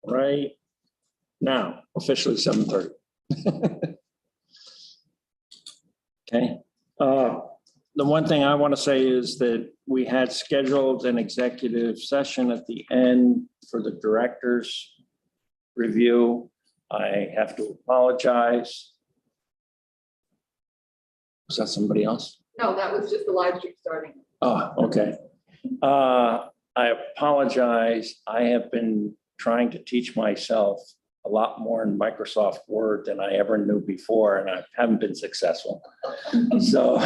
right now, officially 7:30. Okay. The one thing I want to say is that we had scheduled an executive session at the end for the director's review. I have to apologize. Was that somebody else? No, that was just the live stream starting. Oh, okay. I apologize. I have been trying to teach myself a lot more in Microsoft Word than I ever knew before, and I haven't been successful. So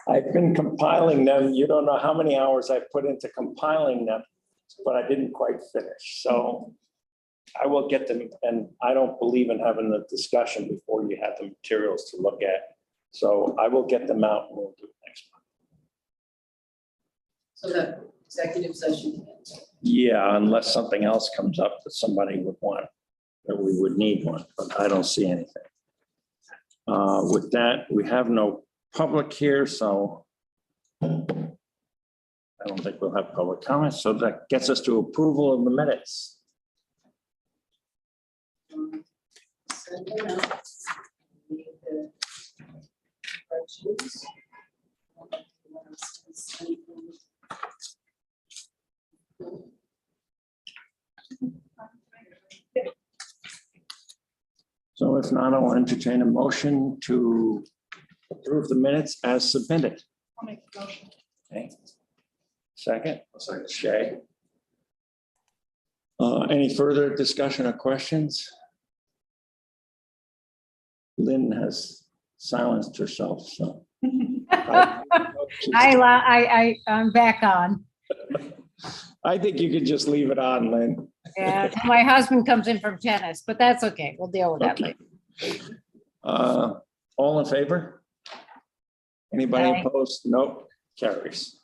I've been compiling them. You don't know how many hours I put into compiling them, but I didn't quite finish. So I will get them, and I don't believe in having the discussion before you have the materials to look at. So I will get them out and we'll do it next month. So the executive session. Yeah, unless something else comes up that somebody would want, that we would need one, but I don't see anything. With that, we have no public here, so I don't think we'll have public comments. So that gets us to approval of the minutes. Send them out. Need the spreadsheets. So if not, I'll entertain a motion to approve the minutes as submitted. I'll make the motion. Okay. Second, Shay. Any further discussion or questions? Lynn has silenced herself, so. I'm back on. I think you could just leave it on, Lynn. Yeah, my husband comes in from tennis, but that's okay. We'll deal with that Okay. later. All in favor? Anybody Aye. opposed? Nope, carries.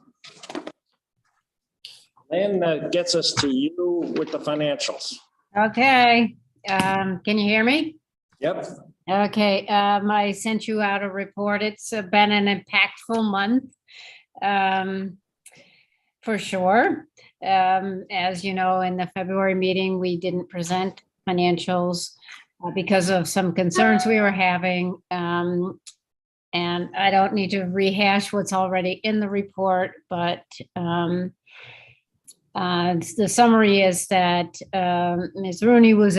And that gets us to you with the financials. Okay, can you hear me? Yep. Okay, I sent you out a report. It's been an impactful month, for sure. As you know, in the February meeting, we didn't present financials because of some concerns we were having. And I don't need to rehash what's already in the report, but the summary is that Ms. Rooney was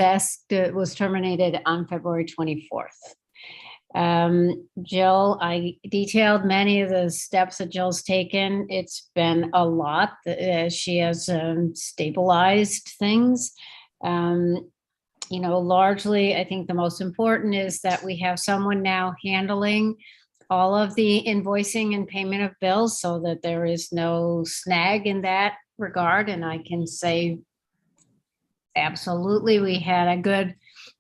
terminated on February 24th. Jill, I detailed many of the steps that Jill's taken. It's been a lot. She has stabilized things. Largely, I think the most important is that we have someone now handling all of the invoicing and payment of bills so that there is no snag in that regard. And I can say absolutely, we had a good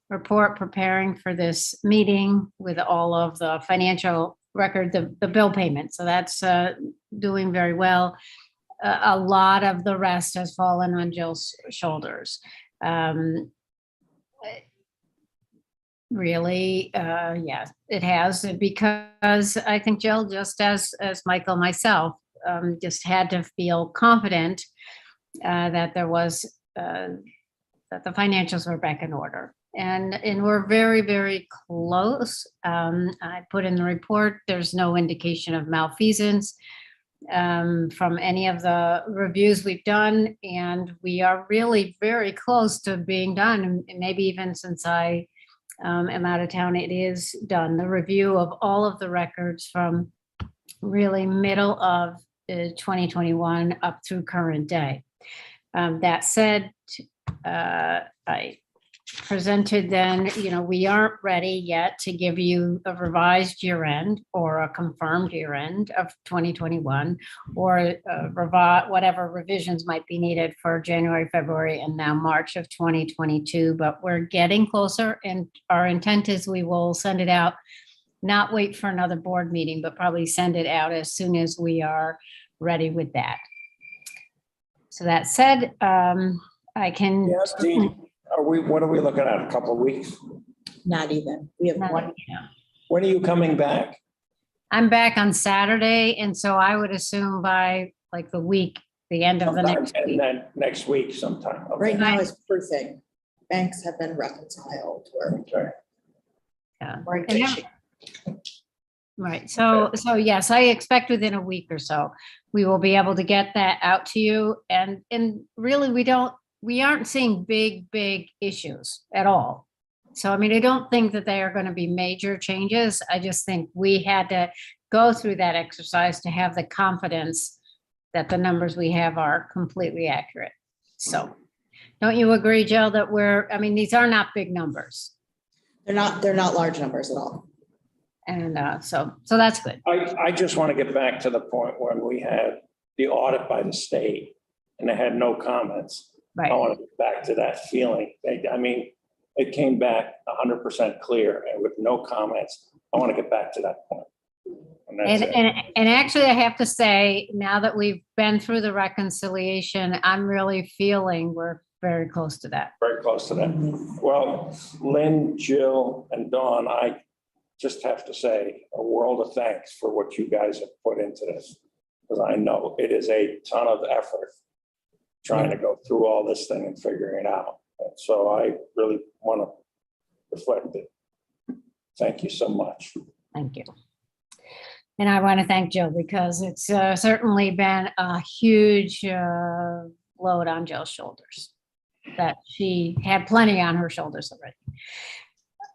report preparing for this meeting with all of the financial record, the bill payment. So that's doing very well. A lot of the rest has fallen on Jill's shoulders. Really, yeah, it has, because I think Jill, just as Michael, myself, just had to feel confident that there was, that the financials were back in order. And we're very, very close. I put in the report, there's no indication of malfeasance from any of the reviews we've done. And we are really very close to being done. And maybe even since I am out of town, it is done. The review of all of the records from really middle of 2021 up through current day. That said, I presented then, we aren't ready yet to give you a revised year end or a confirmed year end of 2021 or whatever revisions might be needed for January, February, and now March of 2022. But we're getting closer, and our intent is we will send it out, not wait for another board meeting, but probably send it out as soon as we are ready with that. So that said, I can. Yes, Dean. What are we looking at? A couple of weeks? Not even. We have one. When are you coming back? I'm back on Saturday, and so I would assume by like the end of the next week. And then next week sometime. Okay. Right now is proofing. banks have been reconciled. We're Okay. Yeah. we're in And good that- shape. Right, so yes, I expect within a week or so, we will be able to get that out to you. And really, we aren't seeing big issues at all. So I mean, I don't think that they are going to be major changes. I just think we had to go through that exercise to have the confidence that the numbers we have are completely accurate. So don't you agree, Jill, that I mean, these are not big numbers. They're not large numbers at all. And so that's good. I just want to get back to the point when we had the audit by the state and they had no comments. I Right. want to get back to that feeling. I mean, it came back 100% clear and with no comments. I want to get back to that point. And that's it. And actually, I have to say, now that we've been through the reconciliation, I'm really feeling we're very close to that. Very close to that. Well, Lynn, Jill, and Dawn, I just have to say a world of thanks for what you guys have put into this. Because I know it is a ton of effort trying to go through all this thing and figuring it out. And so I really want to reflect it. Thank you so much. Thank you. And I want to thank Jill because it's certainly been a huge load on Jill's shoulders that she had plenty on her shoulders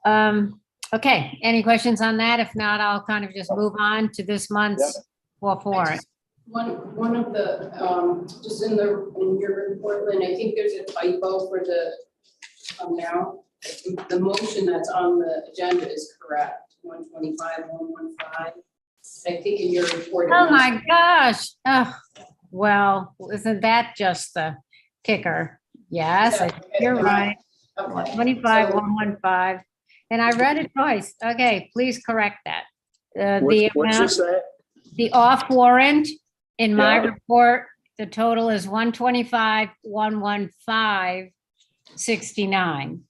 already. Okay, any questions on that? If not, I'll kind of just move on to this month's warrant. One of the, just in your report, Lynn, I think there's a typo for the amount. The motion that's on the agenda is correct, 125, 115. I think in your report. Oh my gosh. Oh, well, isn't that just the kicker? Yes, I think you're right. Okay. 25, So- 115. And I read it twice. Okay, please correct that. The What's amount, this say? the off warrant in my Yeah. report, the total is 125, 115, 69,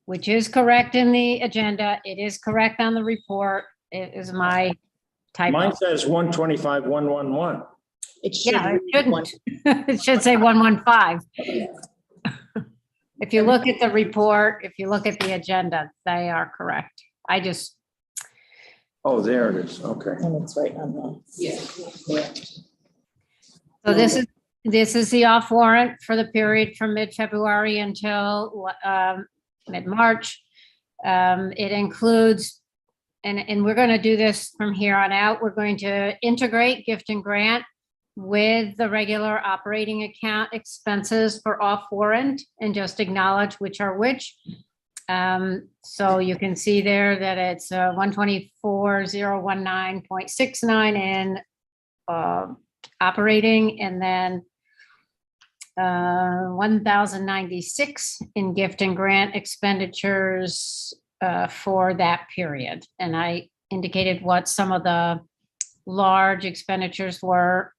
which is correct in the agenda. It is correct on the report. It is my typo. Mine says 125, 111. It should Yeah, it read one. shouldn't. It should say 115. If you look at the report, if you look at the agenda, they are correct. I just, Oh, there it is. Okay. And it's right on the. Yeah, correct. so this is the off warrant for the period from mid-February until mid-March. It includes, and we're going to do this from here on out. We're going to integrate gift and grant with the regular operating account expenses for off warrant and just acknowledge which are which. So you can see there that it's 124,019.69 in operating, and then 1,096 in gift and grant expenditures for that period. And I indicated what some of the large expenditures were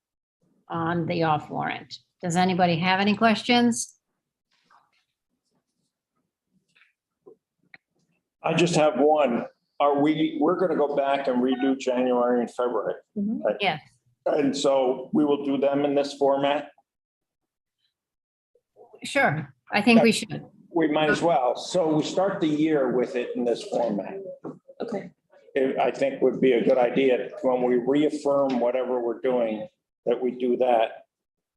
on the off warrant. Does anybody have any questions? I just have one. We're going to go back and redo January and February. Mhm. right? Yes. And so we will do them in this format. Sure, I think we should. We might as well. So we start the year with it in this format. Okay. I think would be a good idea when we reaffirm whatever we're doing, that we do that.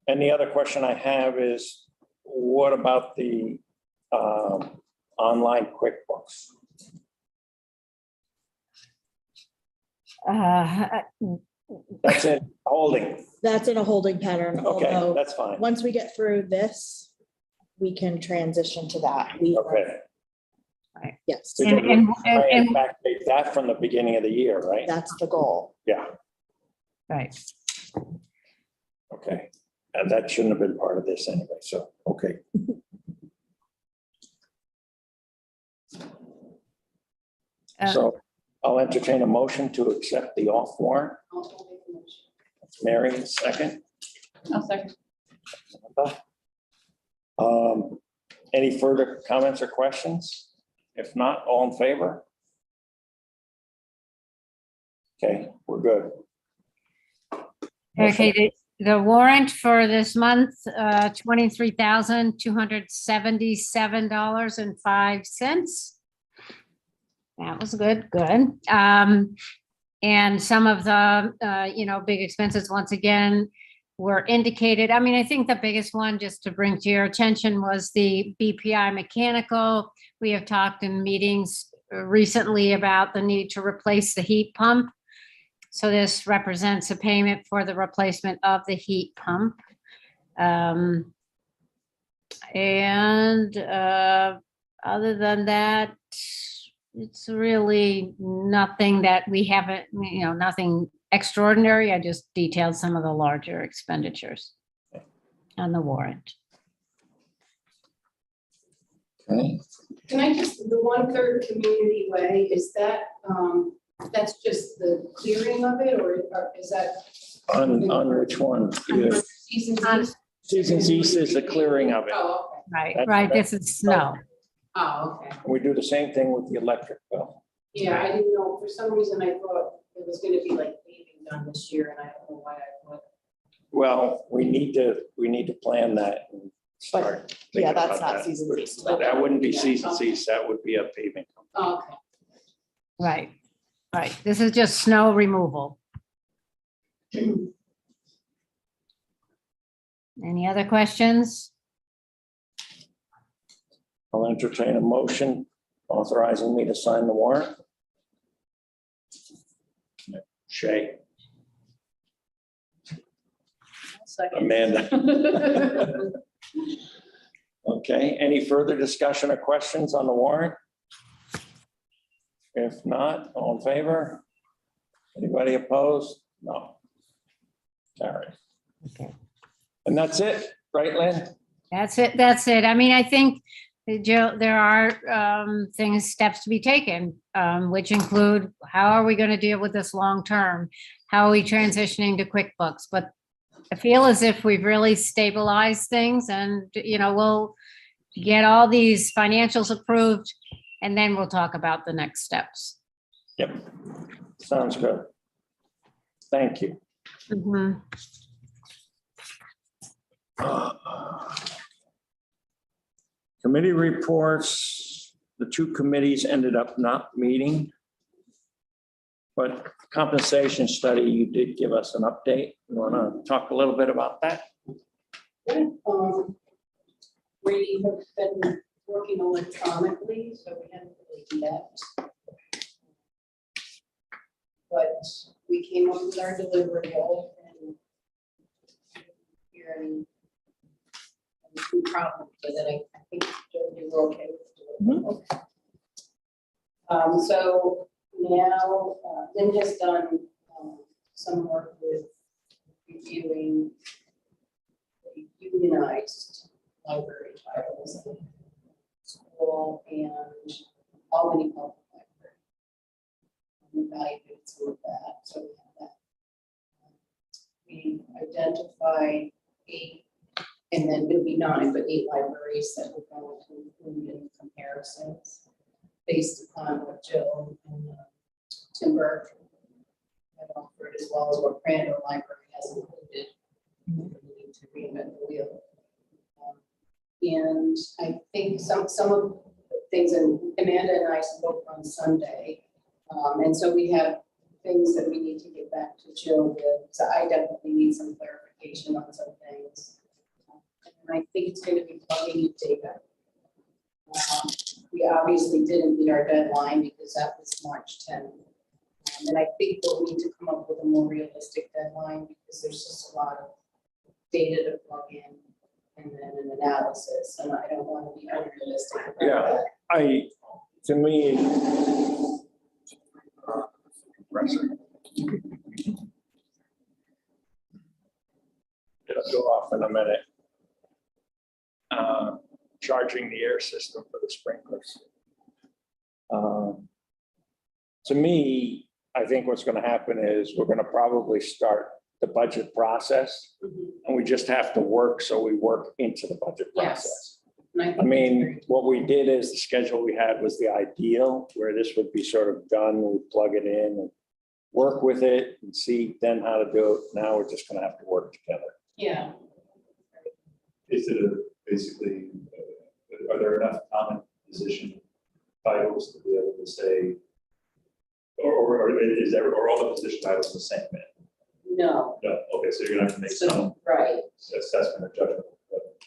And the other question I have is, what about the online QuickBooks? That's it, holding. That's in a holding pattern, Okay, although that's fine. once we get through this, we can transition to that. Okay. Yes, Because we're And- trying to backdate that from the beginning of the year, right? that's the goal. Yeah, Right. okay. And that shouldn't have been part of this anyway, so, okay. So I'll entertain a motion to accept the off warrant. I'll make the motion. Mary, second. I'll second. Any further comments or questions? If not, all in favor? Okay, we're good. Okay, The warrant for this month, $23,277.05. That was good. And some of the, big expenses, once again, were indicated. I mean, I think the biggest one, just to bring to your attention, was the BPI mechanical. We have talked in meetings recently about the need to replace the heat pump. So this represents a payment for the replacement of the heat pump. Other than that, it's really nothing that we haven't, nothing extraordinary. I just detailed some of the larger expenditures on the warrant. Okay. Can I just, the 1/3 community way, is that, that's just the clearing of it, or is that? On which one? Yeah. Seasons East is the clearing of it. Oh, okay. Right, this is snow. Oh, okay. We do the same thing with the electric bill. Yeah, I didn't know, for some reason I thought it was gonna be like paving done this year, and I don't know why I thought. Well, we need to plan that and start. Yeah, thinking that's about not that. Seasons East. That wouldn't be Seasons East, that would be a paving. Oh, okay. Right. This is just snow removal. Any other questions? I'll entertain a motion authorizing me to sign the warrant. Shay, Amanda. Okay, any further discussion or questions on the warrant? If not, all in favor? Anybody opposed? No. Carry. Okay. And that's it, right, Lynn? That's it. I mean, I think, Jill, there are steps to be taken, which include, how are we going to deal with this long term? How are we transitioning to QuickBooks? But I feel as if we've really stabilized things, and, we'll get all these financials approved, and then we'll talk about the next steps. Yep, sounds good. Thank you. Mhm. Committee reports, the two committees ended up not meeting. But compensation study, you did give us an update. You want to talk a little bit about that? We have been working electronically, so we haven't really met. But we came up with our deliverable, and here and some problems with it. I think you were okay with it. So now Lynn has done some work with reviewing the unionized library titles in school and Albany Public Library. We evaluated some of that, so we have that. We identified 8, and then it'll be 9, but 8 libraries that we're going to include in comparisons based upon what Jill and Tim Burke have offered, as well as what Crandall Library has included. We need to reinvent the wheel. And I think some of the things, and Amanda and I spoke on Sunday, and so we have things that we need to get back to Jill with. So I definitely need some clarification on some things. And I think it's going to be plugging data. We obviously didn't meet our deadline because that was March 10th. And I think we'll need to come up with a more realistic deadline because there's just a lot of data to plug in and then an analysis. And I don't want to be unrealistic about that. To me, it'll go off in a minute. Charging the air system for the sprinklers. To me, I think what's going to happen is we're going to probably start the budget process, and we just have to work, so we work into the budget process. Yes. I mean, what we did is the schedule we had was the ideal, where this would be sort of done, we plug it in, and work with it and see then how to do it. Now we're just gonna have to work together. Yeah. Is it basically, are there enough common position titles to be able to say, or is there, are all the position titles the same? No, No, okay, so you're gonna have to make some so, right, assessment or judgment.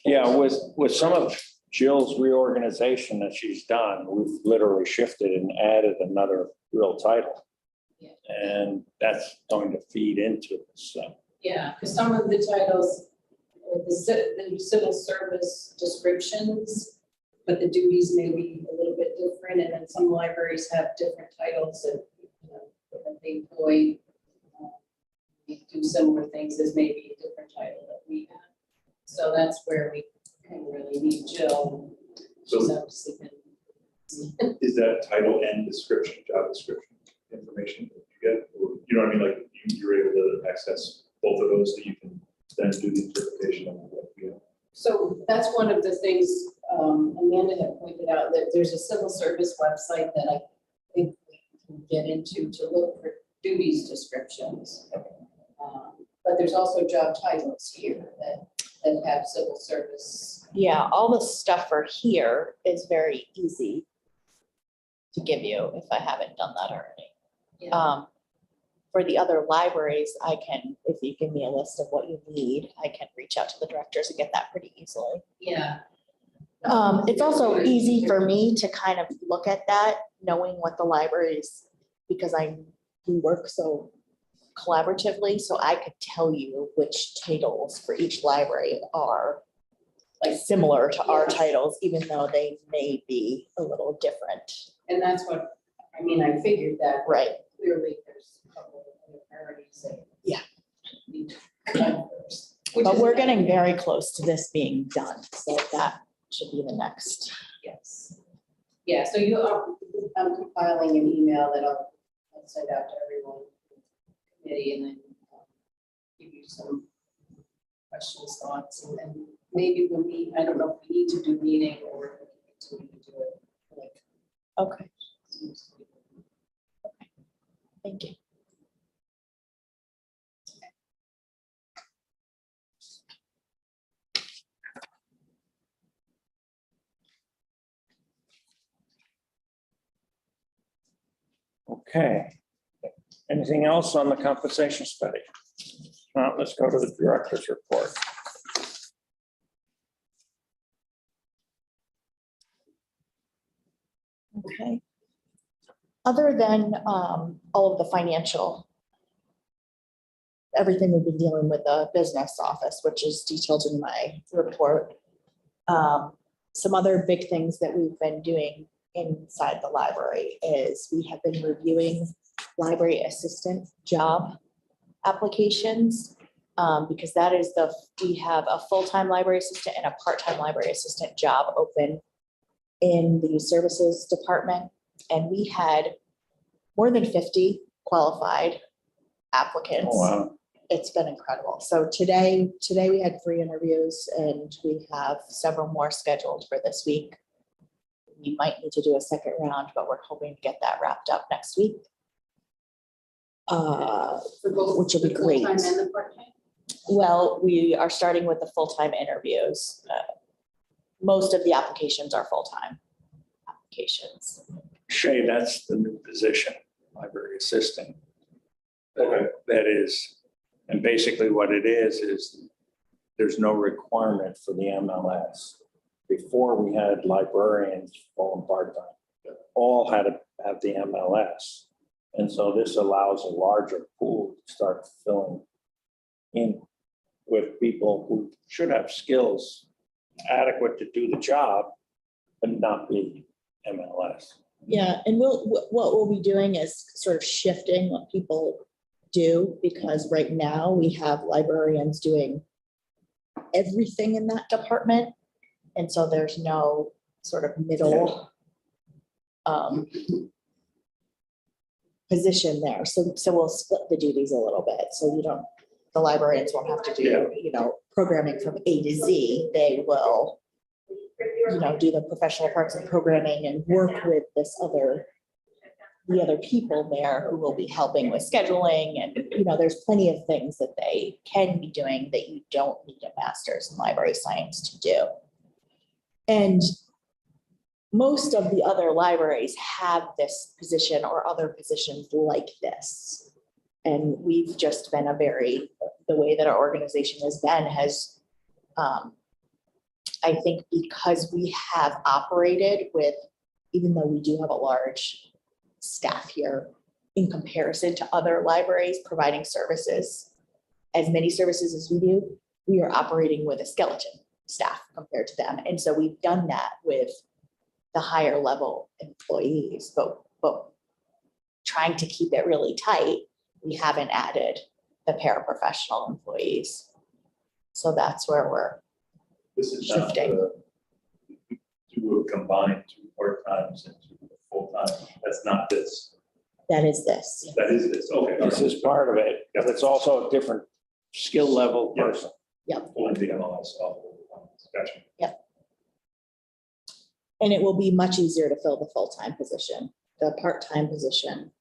Yeah, with some of Jill's reorganization that she's done, we've literally shifted and added another real title. Yeah. And that's going to feed into this. So, yeah, because some of the titles, the civil service descriptions, but the duties may be a little bit different, and then some libraries have different titles that, that they employ. We do similar things as maybe a different title that we have. So that's where we can really need Jill. She's So obviously been. is that title and description, job description information that you get? Or, you know what I mean? Like you're able to access both of those so you can then do the interpretation of what you know. So that's one of the things Amanda had pointed out, that there's a civil service website that I think we can get into to look for duties descriptions. But there's also job titles here that have civil service. Yeah, all the stuff for here is very easy to give you if I haven't done that already. For the other libraries, I can, if you give me a list of what you need, I can reach out to the directors and get that pretty easily. Yeah. It's also easy for me to kind of look at that, knowing what the libraries, because we work so collaboratively, so I could tell you which titles for each library are like similar to our titles, even though they may be a little different. And that's what, I mean, I figured that. Right. Clearly, there's a couple of other priorities that. Yeah. Need to come first. Which But is we're nice. getting very close to this being done, so that should be the next. Yes. Yeah, so I'm compiling an email that I'll send out to everyone, committee, and then give you some questions, thoughts, and then maybe we'll meet, I don't know if we need to do meeting or if we continue to do it like. Okay, thank you. okay. Anything else on the compensation study? Now, let's go to the director's report. Okay. Other than all of the financial, everything we've been dealing with the business office, which is detailed in my report. Some other big things that we've been doing inside the library is we have been reviewing library assistant job applications. Because that is we have a full-time library assistant and a part-time library assistant job open in the youth services department. And we had more than 50 qualified applicants. Oh, wow. It's been incredible. So today we had 3 interviews and we have several more scheduled for this week. We might need to do a second round, but we're hoping to get that wrapped up next week. For both Which will be the full-time great. and the part-time. Well, we are starting with the full-time interviews. Most of the applications are full-time applications. Shay, that's the new position, library assistant. Okay. That is, and basically what it is there's no requirement for the MLS. Before we had librarians full and part-time, all had to have the MLS. And so this allows a larger pool to start filling in with people who should have skills adequate to do the job, but not be MLS. Yeah, and what we'll be doing is sort of shifting what people do, because right now we have librarians doing everything in that department. And so there's no sort of middle position there. So we'll split the duties a little bit. So the librarians won't have to do, programming from A to Z. They will, do the professional parts of programming and work with this other the other people there who will be helping with scheduling and, there's plenty of things that they can be doing that you don't need a master's in library science to do. And most of the other libraries have this position or other positions like this. And we've just been the way that our organization has been I think because we have operated with, even though we do have a large staff here in comparison to other libraries providing services, as many services as we do, we are operating with a skeleton staff compared to them. And so we've done that with the higher level employees, but trying to keep it really tight, we haven't added the paraprofessional employees. So that's where we're This is not shifting. to combine 2 part-times and 2 full-time. That's not this. That is this. That is this. Okay. This is part of it, but it's also a different skill level person. Only the MLS. Gotcha. And it will be much easier to fill the full-time position. The part-time position,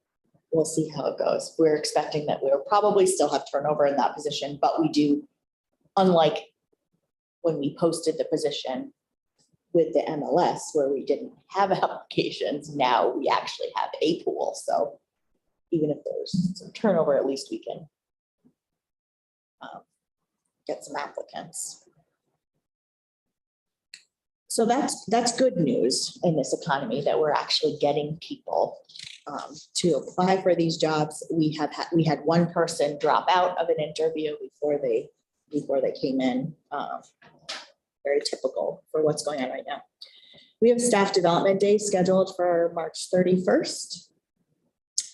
we'll see how it goes. We're expecting that we'll probably still have turnover in that position, but we do, unlike when we posted the position with the MLS where we didn't have applications, now we actually have a pool. So even if there's some turnover, at least we can get some applicants. So that's good news in this economy, that we're actually getting people to apply for these jobs. We had one person drop out of an interview before they came in. Very typical for what's going on right now. We have Staff Development Day scheduled for March 31st.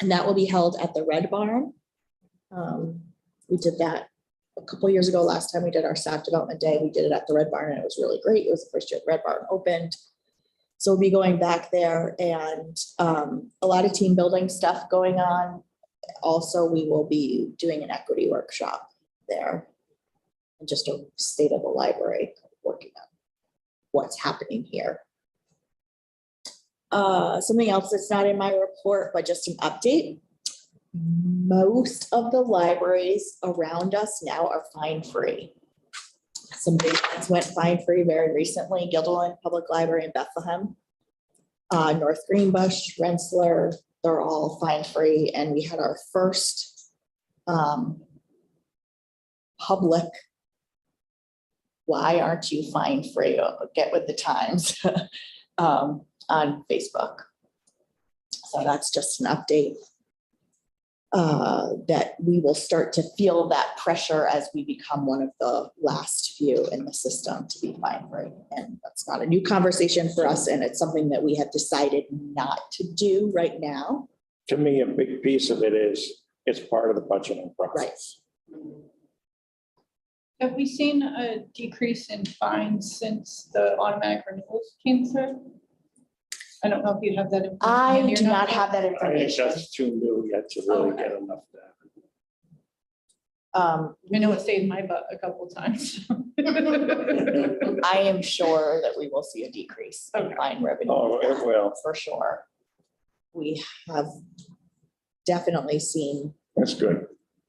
And that will be held at the Red Barn. We did that a couple years ago. Last time we did our Staff Development Day, we did it at the Red Barn and it was really great. It was the first year the Red Barn opened. So we'll be going back there, and a lot of team building stuff going on. Also, we will be doing an equity workshop there. And just a state of the library, working on what's happening here. Something else that's not in my report, but just an update. Most of the libraries around us now are fine-free. Some big ones went fine-free very recently: Guilderland Public Library in Bethlehem, North Greenbush, Rensselaer, they're all fine-free. And we had our first public "Why aren't you fine-free? Get with the times" on Facebook. So that's just an update. That we will start to feel that pressure as we become one of the last few in the system to be fine-free. And that's not a new conversation for us, and it's something that we have decided not to do right now. To me, a big piece of it is, it's part of the budgeting process. Have we seen a decrease in fines since the automatic renewals came through? I don't know if you have that information. I handy or do not but- have that I think information. that's too new yet to really get enough data. I know it saved my butt a couple times. I am sure that we will see a decrease in fine revenue. Oh, it will. For sure. We have definitely seen, That's good.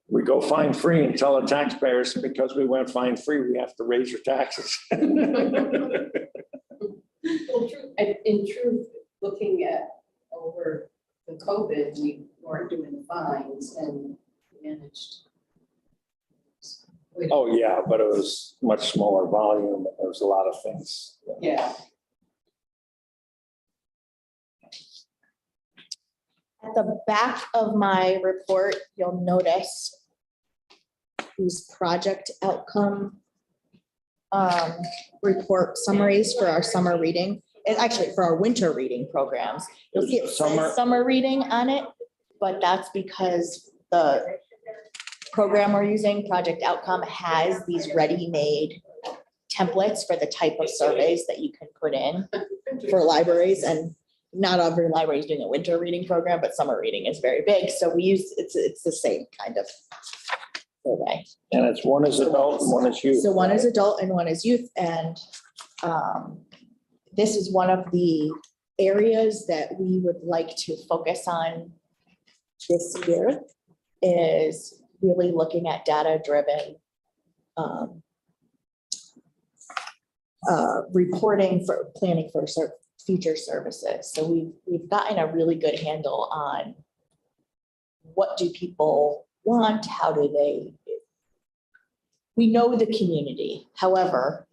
We go fine free and tell the taxpayers, because we went fine free, we have to raise your taxes. In truth, looking at over the COVID, we weren't doing the fines and managed. Oh, yeah, but it was much smaller volume. There was a lot of things. Yeah. at the back of my report, you'll notice these project outcome report summaries for our summer reading, and actually for our winter reading programs. You'll see it says summer reading on it, but that's because the program we're using, Project Outcome, has these ready-made templates for the type of surveys that you can put in for libraries, and not every library is doing a winter reading program, but summer reading is very big. So we use, it's the same kind of survey. And it's one is adult and one is youth. So one is adult and one is youth, and this is one of the areas that we would like to focus on this year is really looking at data-driven reporting for planning for future services. So we've gotten a really good handle on what do people want, how do they, we know the community. However,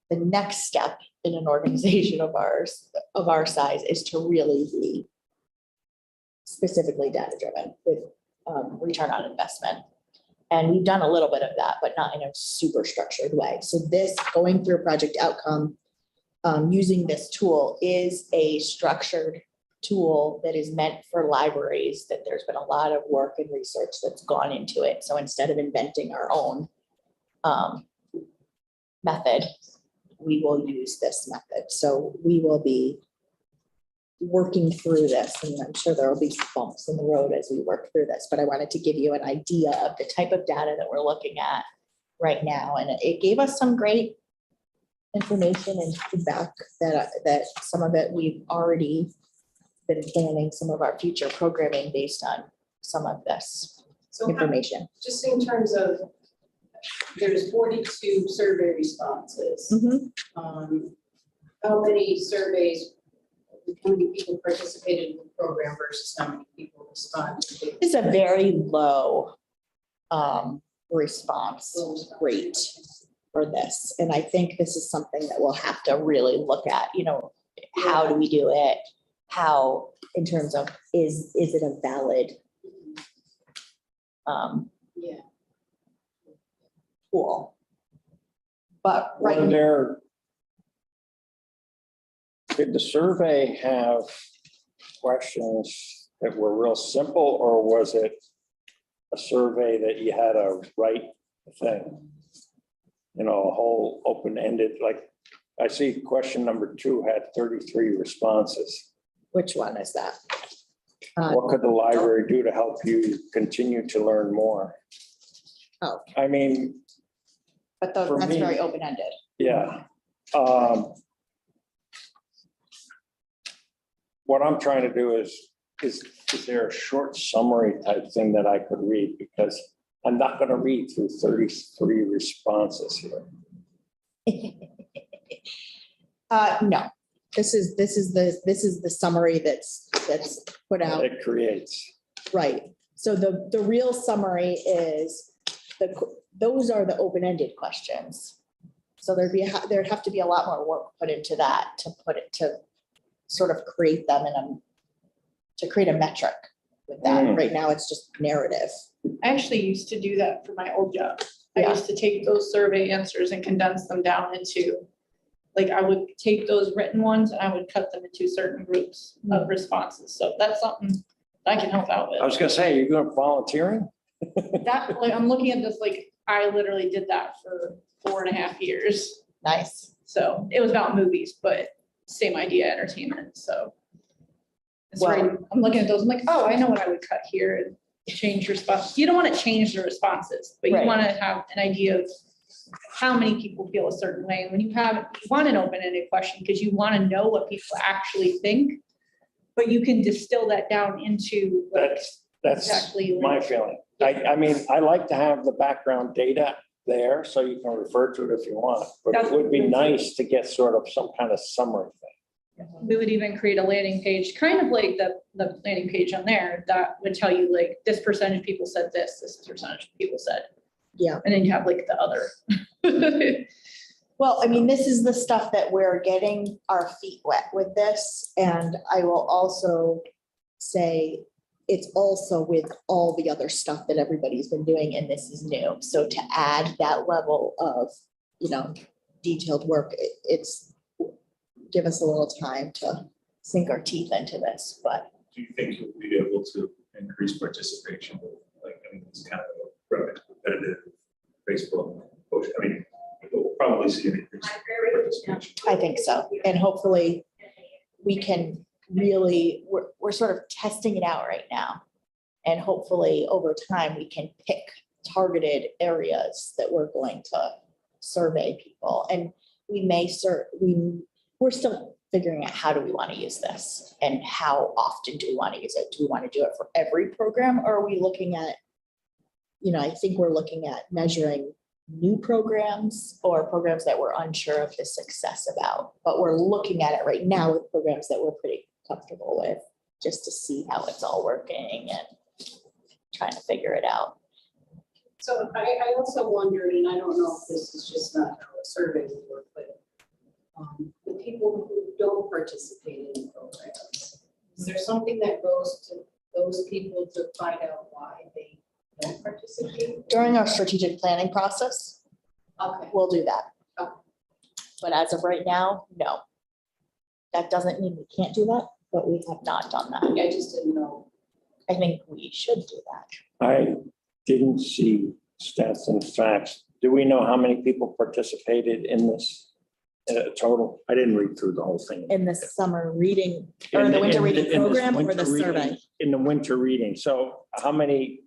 the next step in an organization of our size is to really be specifically data-driven with return on investment. And we've done a little bit of that, but not in a super structured way. So this going through project outcome, using this tool is a structured tool that is meant for libraries, that there's been a lot of work and research that's gone into it. So instead of inventing our own method, we will use this method. So we will be working through this, and I'm sure there will be bumps in the road as we work through this, but I wanted to give you an idea of the type of data that we're looking at right now. And it gave us some great information and feedback that some of it we've already been planning some of our future programming based on some of this So information. just in terms of, there's 42 survey responses. How many surveys, how many people participated in the program versus how many people responded? It's a very low response rate for this. And I think this is something that we'll have to really look at, how do we do it? How, in terms of, is it a valid Yeah. tool? But right Were now, there, did the survey have questions that were real simple, or was it a survey that you had to write a thing? A whole open-ended, like, I see question number 2 had 33 responses. which one is that? What could the library do to help you continue to learn more? Oh. I mean, But For that's me- very open-ended. yeah. What I'm trying to do is there a short summary type thing that I could read? Because I'm not going to read through 33 responses here. No, this is the summary that's put out. It creates. Right. So the real summary is those are the open-ended questions. So there'd have to be a lot more work put into that to sort of create them to create a metric with that. Mm. Right now, it's just narrative. I actually used to do that for my old job. I Yeah. used to take those survey answers and condense them down into, like, I would take those written ones and I would cut them into certain groups of responses. So that's something I can help out I was with. going to say, you're going volunteering? That, like, I'm looking at this, like, I literally did that for 4.5 years. Nice. So it was about movies, but same idea, entertainment, so. It's Well- right, I'm looking at those, I'm like, oh, I know what I would cut here and change response. You don't want to change the responses, but you Right. want to have an idea of how many people feel a certain way. And when you want an open-ended question, because you want to know what people actually think, but you can distill that down into like That's exactly. like- my feeling. I mean, I like to have the background data there so you can refer to it if you want, but it would be nice to get sort of some kind of summary thing. We would even create a landing page, kind of like the landing page on there that would tell you like this percentage of people said this percentage of people said. Yeah. And then you have like the other. Well, I mean, this is the stuff that we're getting our feet wet with this. And I will also say it's also with all the other stuff that everybody's been doing, and this is new. So to add that level of, detailed work, it's give us a little time to sink our teeth into this, but Do you think you'll be able to increase participation? Like, I mean, it's kind of a repetitive Facebook post. I mean, we'll probably see an increase in participation. I think so. And hopefully we can really, we're sort of testing it out right now. And hopefully over time, we can pick targeted areas that we're going to survey people. And we may we're still figuring out how do we want to use this and how often do we want to use it? Do we want to do it for every program, or are we looking at, I think we're looking at measuring new programs or programs that we're unsure of the success about, but we're looking at it right now with programs that we're pretty comfortable with, just to see how it's all working and trying to figure it out. So I also wondered, and I don't know if this is just not how a survey would work, but the people who don't participate in programs, is there something that goes to those people to find out why they don't participate? During our strategic planning process, Okay, we'll do that. Okay. But as of right now, no. That doesn't mean we can't do that, but we have not done that. I just didn't know. I think we should do that. I didn't see stats and facts. Do we know how many people participated in this total? I didn't read through the whole thing. In the summer reading, or the winter reading In the program, or the winter reading- survey? In the winter reading. So how many,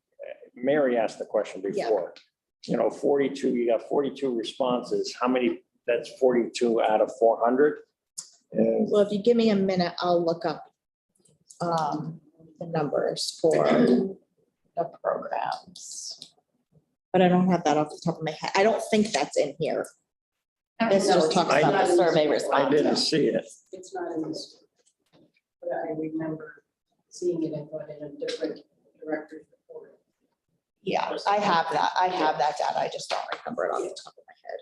Mary asked the question Yeah. before. 42, you got 42 responses. How many, that's 42 out of 400? And Well, if you give me a minute, I'll look up the numbers for the programs. But I don't have that off the top of my head. I don't think that's in here. This No, just it's talks not about the in survey this. I didn't responses. see it. It's not in this. But I remember seeing it in a different director's report. Yeah, I have that. I have that data. I just don't remember it off the top of my head.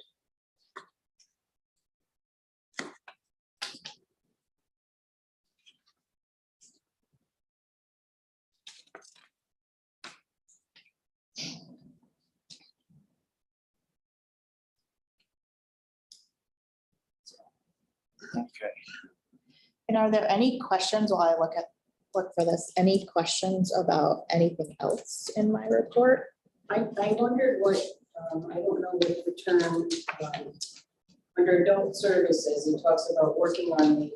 Okay. And are there any questions while I look for this? Any questions about anything else in my report? I wondered what, I don't know what the term, under adult services, it talks about working on the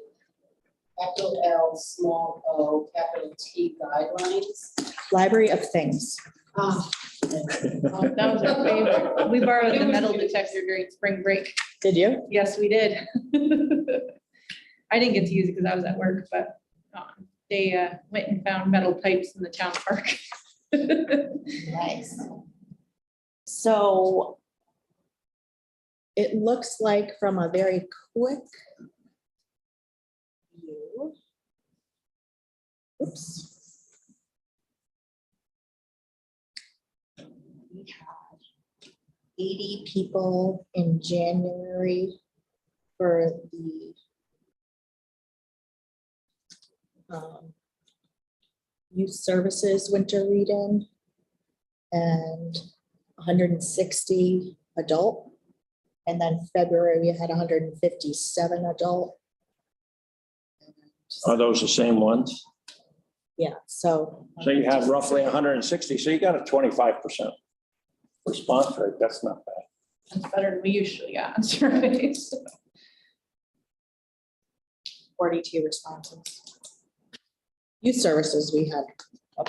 capital L, small o, capital T guidelines. Library of Things. Ah, That was our favorite. We borrowed the metal detector during spring break. Did you? Yes, we did. I didn't get to use it because I was at work, but they went and found metal pipes in the town park. Nice. So it looks like from a very quick view. Oops. We had 80 people in January for the youth services winter read-in, and 160 adult. And then February, we had 157 adult. Are those the same ones? Yeah, so. So you have roughly 160, so you got a 25% response rate. That's not bad. That's better than we usually got on surveys. 42 responses. Youth services, we had a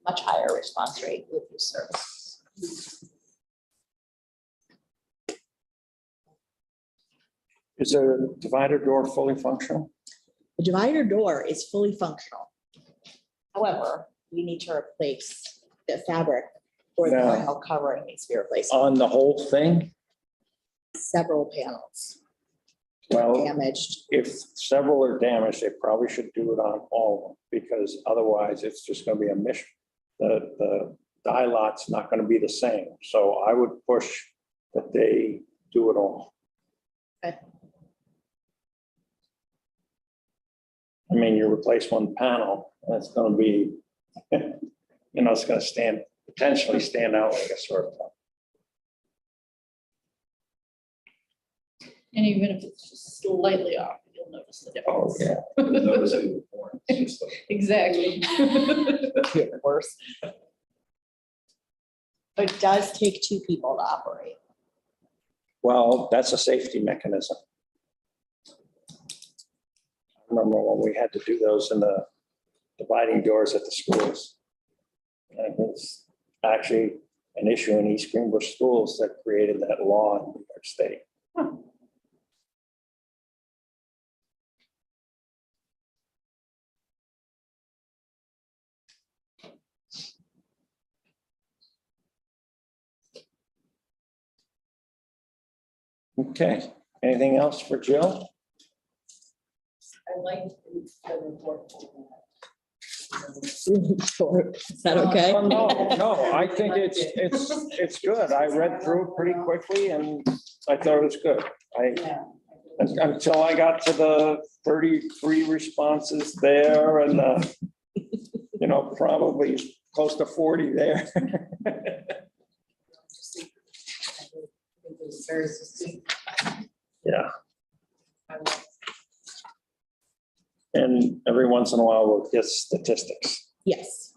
much higher response rate with youth services. Is the divider door fully functional? The divider door is fully functional. However, we need to replace the fabric or the Yeah. panel covering needs to be replaced. On the whole thing? Several panels Well, damaged. if several are damaged, they probably should do it on all of them, because otherwise it's just gonna be a mission. The die lot's not gonna be the same, so I would push that they do it all. Okay. I mean, you replace one panel, that's gonna be, it's gonna potentially stand out like a sore thumb. And even if it's just slightly off, you'll notice the Oh, difference. yeah. Notice it before. It's just like- Exactly. Worse. But it does take two people to operate. Well, that's a safety mechanism. I remember when we had to do those in the dividing doors at the schools. And it's actually an issue in East Greenbush schools that created that law in New York State. Okay, anything else for Jill? I like the report. Really short. Is that okay? No, I think it's good. I read through it pretty quickly and I thought it was good. Yeah. Until I got to the 33 responses there and, probably close to 40 there. It's very succinct. Yeah, I like and every once in a while we'll get statistics. Yes.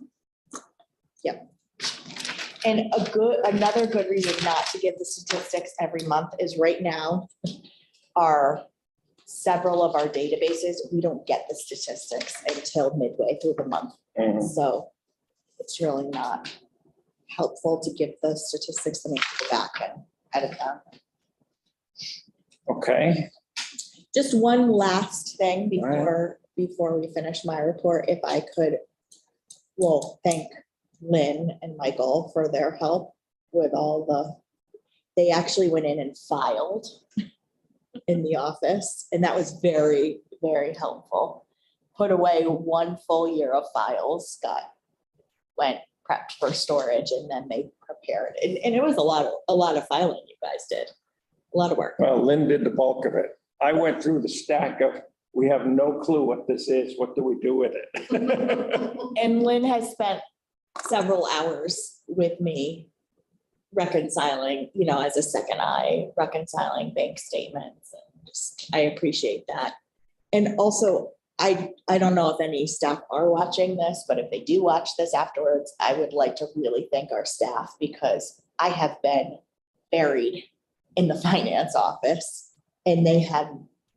Yep. And another good reason not to give the statistics every month is right now, several of our databases, we don't get the statistics until midway through the month. Mhm. So it's really not helpful to give the statistics to me back and edit them. Okay, Just one last thing right. before we finish my report, if I could, thank Lynn and Michael for their help with they actually went in and filed in the office, and that was very, very helpful. Put away 1 full year of files, went prepped for storage, and then they prepared. And it was a lot of filing you guys did, a lot of work. Well, Lynn did the bulk of it. I went through the stack of, we have no clue what this is. What do we do with it? And Lynn has spent several hours with me reconciling, as a second eye, reconciling bank statements. And I appreciate that. And also, I don't know if any staff are watching this, but if they do watch this afterwards, I would like to really thank our staff, because I have been buried in the finance office and they have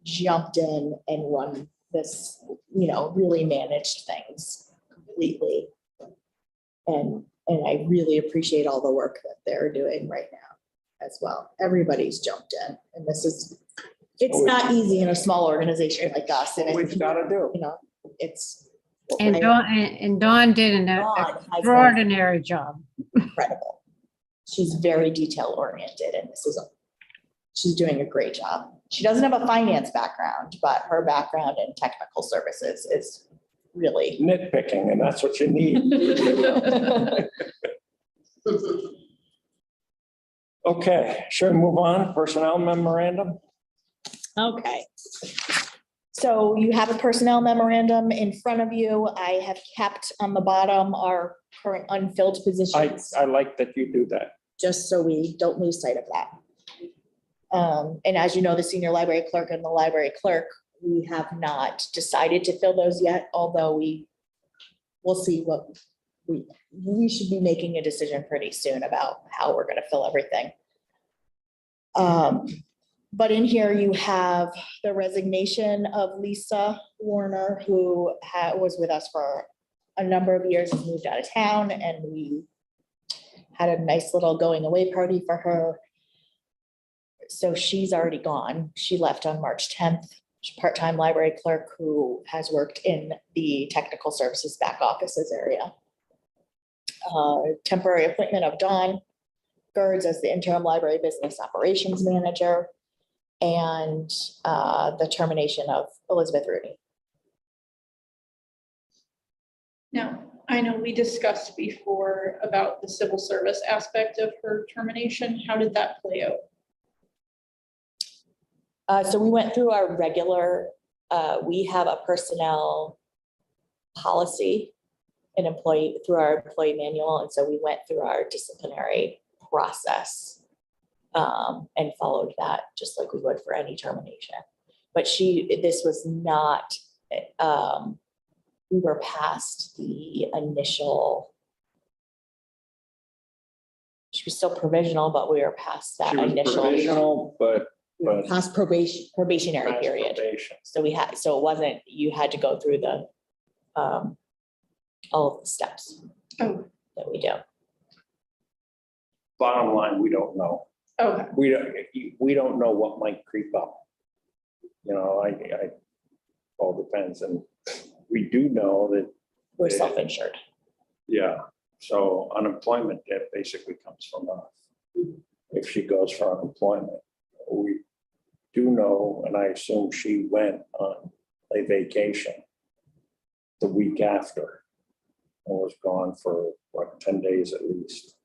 jumped in and run this, really managed things completely. And I really appreciate all the work that they're doing right now as well. Everybody's jumped in, and it's not easy in a small organization like us. And What we've got to do. It's. And Dawn did an Dawn has been extraordinary job. incredible. She's very detail oriented, and she's doing a great job. She doesn't have a finance background, but her background in technical services is really. Nitpicking, and that's what you need. Okay, should we move on? Personnel memorandum? Okay. So you have a personnel memorandum in front of you. I have kept on the bottom our current unfilled positions, I like that you do that. just so we don't lose sight of that. And as you know, the senior library clerk and the library clerk, we have not decided to fill those yet, although we'll see what we should be making a decision pretty soon about how we're gonna fill everything. But in here you have the resignation of Lisa Warner, who was with us for a number of years, and moved out of town, and we had a nice little going away party for her. So she's already gone. She left on March 10th. She's a part-time library clerk who has worked in the technical services back offices area. Temporary appointment of Dawn Gerds as the interim library business operations manager, and the termination of Elizabeth Rooney. Now, I know we discussed before about the civil service aspect of her termination. How did that play out? So we went through our regular, we have a personnel policy, through our employee manual. And so we went through our disciplinary process and followed that just like we would for any termination. But this was not, we were past the initial, she was still provisional, but we were past that She was initial. provisional, but Past probationary period. probation. So it wasn't, you had to go through the, all of the steps Oh, that we do. Bottom line, we don't know. okay. We don't know what might creep up. All depends. And we do know that, We're Yeah. self-insured. yeah, so unemployment debt basically comes from us. If she goes for unemployment, do know, and I assume she went on a vacation the week after and was gone for, what, 10 days at least.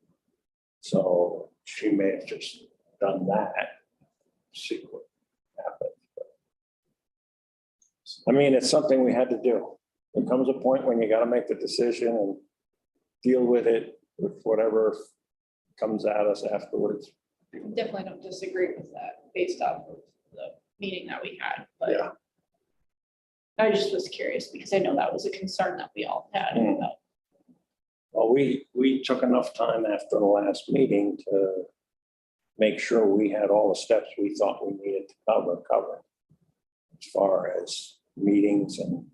So she may have just done that, see what happens. I mean, it's something we had to do. There comes a point when you got to make the decision and deal with it with whatever comes at us afterwards. Definitely don't disagree with that based off of the meeting that we had, but Yeah. I just was curious because I know that was a concern that we all had Mm. about. Well, we took enough time after the last meeting to make sure we had all the steps we thought we needed to cover. As far as meetings and,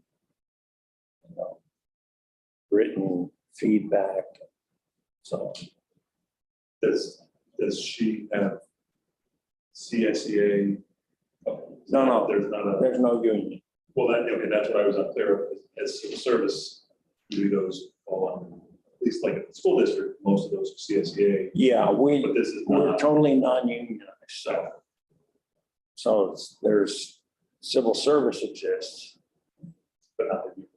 you know, written feedback. So, Does she have CSEA? No. There's not a, there's no union. well, okay, that's what I was unclear of. As civil service, do those fall on, at least like at the school district, most of those are CSEA, Yeah, but this is we're not. totally non-unionized, so there's civil service exists, But not the union.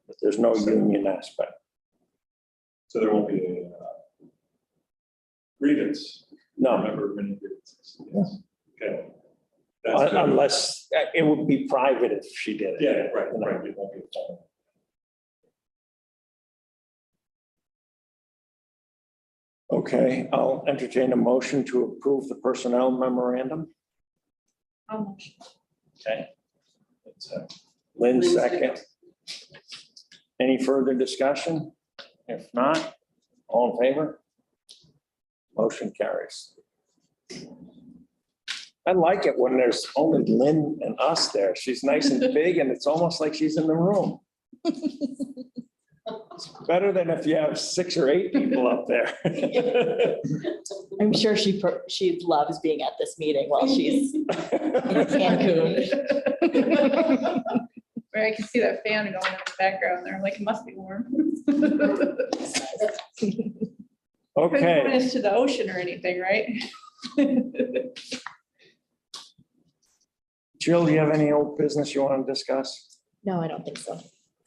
but there's no union aspect. So there won't be a grievance. No, Remember many grievances. Yes. Okay. That's good. unless, it would be private if she did it. Yeah, right. It won't be a problem. Okay, I'll entertain a motion to approve the personnel memorandum. Okay, It's, Lynn Lynn second. Any further discussion? If not, all in favor? Motion carries. I like it when there's only Lynn and us there. She's nice and big and it's almost like she's in the room. It's better than if you have 6 or 8 people up there. I'm sure she loves being at this meeting while she's in Cancun. Where I can see that fan going in the background there, like it must be warm. Okay, It's to the ocean or anything, right? Jill, do you have any old business you want to discuss? No, I don't think so.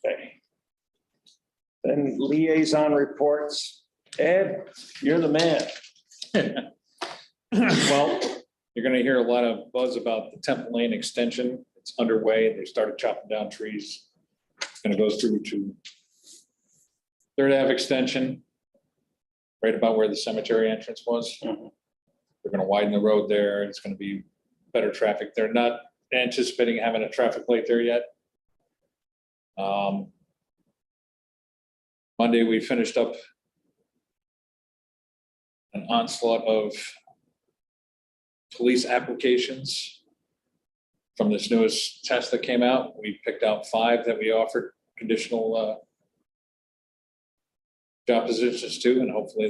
Okay. Then liaison reports. Ed, you're the man. Well, you're gonna hear a lot of buzz about the Temple Lane extension. It's underway. They started chopping down trees. It's gonna go through to Third Ave extension, right about where the cemetery entrance was. Mhm. They're gonna widen the road there. It's gonna be better traffic. They're not anticipating having a traffic light there yet. Monday, we finished up an onslaught of police applications from this newest test that came out. We picked out 5 that we offered conditional job positions to, and hopefully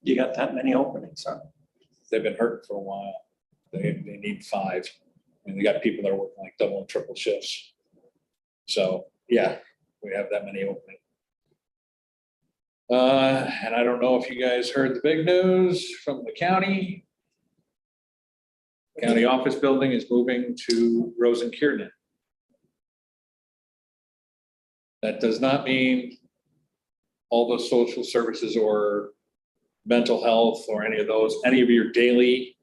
You got that many openings, huh? they've been hurting for a while. They need 5. And they got people that are working like double and triple shifts. So, yeah, we have that many openings. And I don't know if you guys heard the big news from the county. County office building is moving to Rosenkirchen. That does not mean all the social services or mental health or any of your daily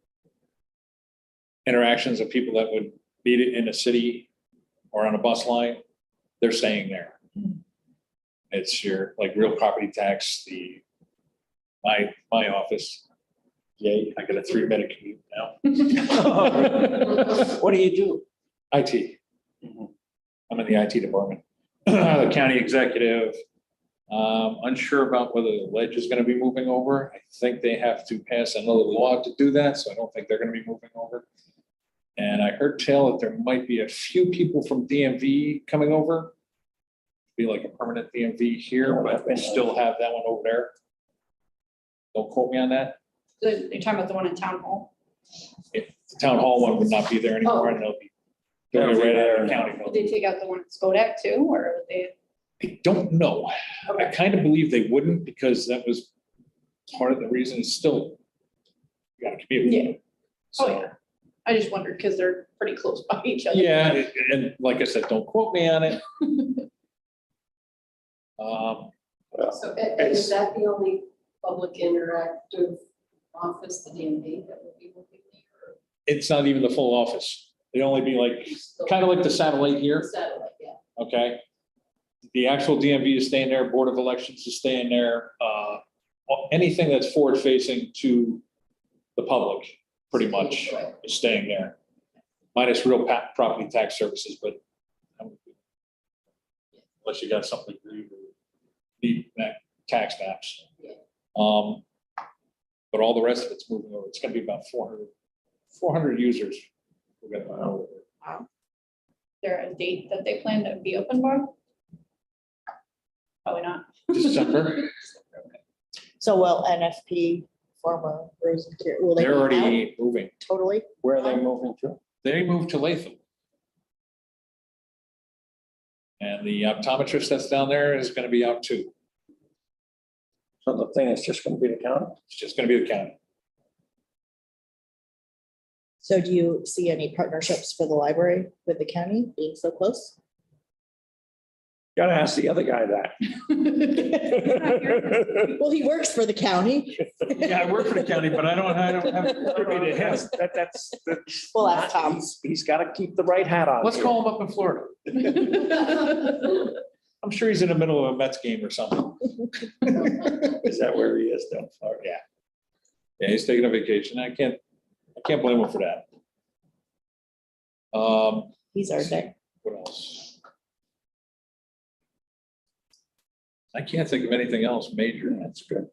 interactions of people that would meet in a city or on a bus line, they're staying there. It's your like real property tax, my office. Yay, I got a 3-minute commute now. What do you do? IT. Mhm. I'm in the IT department. The county executive, unsure about whether the ledge is gonna be moving over. I think they have to pass another law to do that, so I don't think they're gonna be moving over. And I heard tell that there might be a few people from DMV coming over. Be like a permanent DMV here, but we still have that one over there. Don't quote me on that. You're talking about the one in town hall? If the town hall one would not be there anymore, and they'll be doing it right out of the county Did building. they take out the one at Spodak too, or would they? I don't know. I kind of believe they wouldn't because that was part of the reason. It's still, you gotta commute. Yeah. Oh, So, yeah. I just wondered because they're pretty close by each other. Yeah, and like I said, don't quote me on it. So and is that the only public interactive office, the DMV that will be working there? It's not even the full office. It'd only be like, kind of like the satellite here, Satellite, yeah. okay? The actual DMV is staying there, Board of Elections is staying there. Anything that's forward facing to the public, pretty much, is staying there. Minus real property tax services, but unless you got something to do, need tax maps. But all the rest of it's moving over. It's gonna be about 400 users. We're gonna know. Is there a date that they plan to be open by? Probably not. December, So will NFP, former Rosen, will they? they're be out already moving. Totally. Where are they moving to? They moved to Latham. And the optometrist that's down there is gonna be out too. So the thing is just gonna be the county? It's just gonna be the county. So do you see any partnerships for the library with the county being so close? Gotta ask the other guy that. Well, he works for the county. Yeah, I work for the county, but I don't have. That's. We'll ask Tom. He's gotta keep the right hat on. Let's here. call him up in Florida. I'm sure he's in the middle of a Mets game or something. Is that where he is down Florida? Yeah. Yeah, he's taking a vacation. I can't blame him for that. He's our thing. What else? I can't think of anything else major. That's good.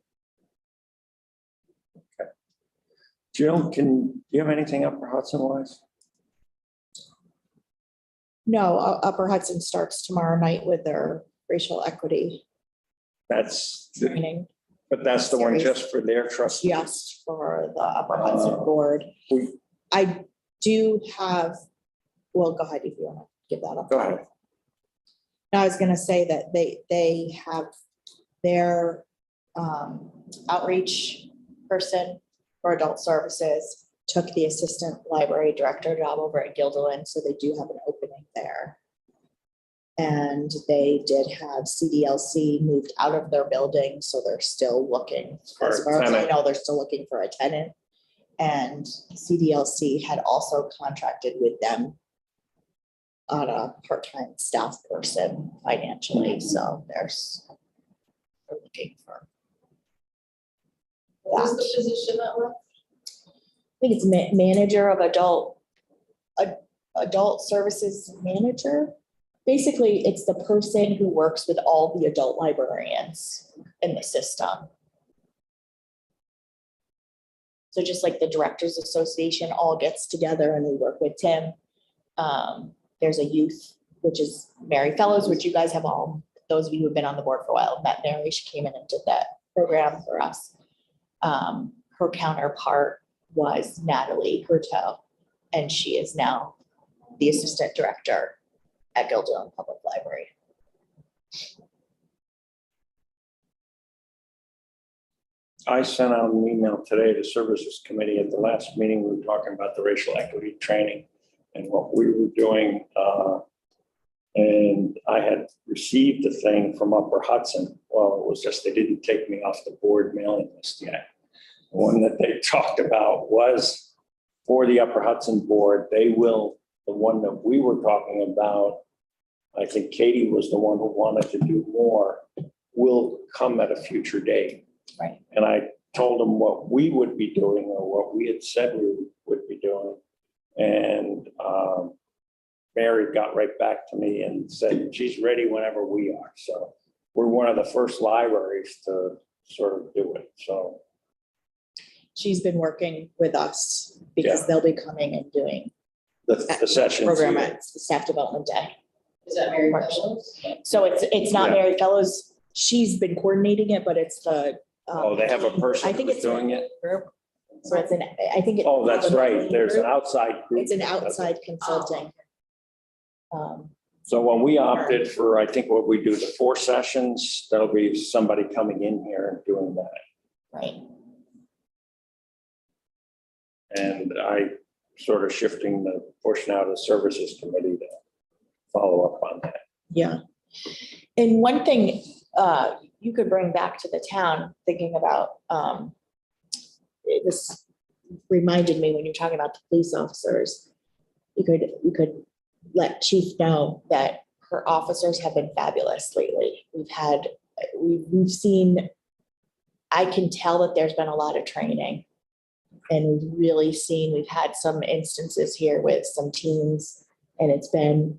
Okay. Jill, do you have anything Upper Hudson wise? No, Upper Hudson starts tomorrow night with their racial equity That's, training, but that's the one just for their trustees. just for the Upper Hudson board. We- I do have, well, go ahead if you want to give that up. Go ahead. No, I was gonna say that they have their outreach person for adult services took the assistant library director job over at Guilderland, so they do have an opening there. And they did have CDLC moved out of their building, so they're still looking, For as a far as I tenant. know, they're still looking for a tenant. And CDLC had also contracted with them on a part-time staff person financially, so they're looking for. What was the position that left? I think it's manager of adult services manager. Basically, it's the person who works with all the adult librarians in the system. So just like the Directors Association all gets together and we work with Tim. There's a youth, which is Mary Fellows, which you guys have all, those of you who've been on the board for a while, met Mary. She came in and did that program for us. Her counterpart was Natalie Hurtel, and she is now the assistant director at Guilderland Public Library. I sent out an email today to Services Committee. At the last meeting, we were talking about the racial equity training and what we were doing. And I had received the thing from Upper Hudson. Well, it was just, they didn't take me off the board mailing list yet. The one that they talked about was for the Upper Hudson board. They will, the one that we were talking about, I think Katie was the one who wanted to do more, will come at a future date. Right. And I told them what we would be doing or what we had said we would be doing. And Mary got right back to me and said she's ready whenever we are. So we're one of the first libraries to sort of do it. So She's been working with us because they'll be coming and doing the sessions. program here. at the Staff Development Day. Is that Mary Fellows? So it's not Yeah. Mary Fellows. She's been coordinating it, but it's the. Oh, they have a person I think who's it's doing it? So it's an, I think. Oh, that's right. There's an outside group. It's an outside consulting. So when we opted for, I think what we do, the 4 sessions, there'll be somebody coming in here and doing that. Right. And I sort of shifting the portion out of the services committee to follow up on that. Yeah. And one thing you could bring back to the town, thinking about, this reminded me when you're talking about the police officers, you could let Chief know that her officers have been fabulous lately. We've seen, I can tell that there's been a lot of training. And we've had some instances here with some teams, and it's been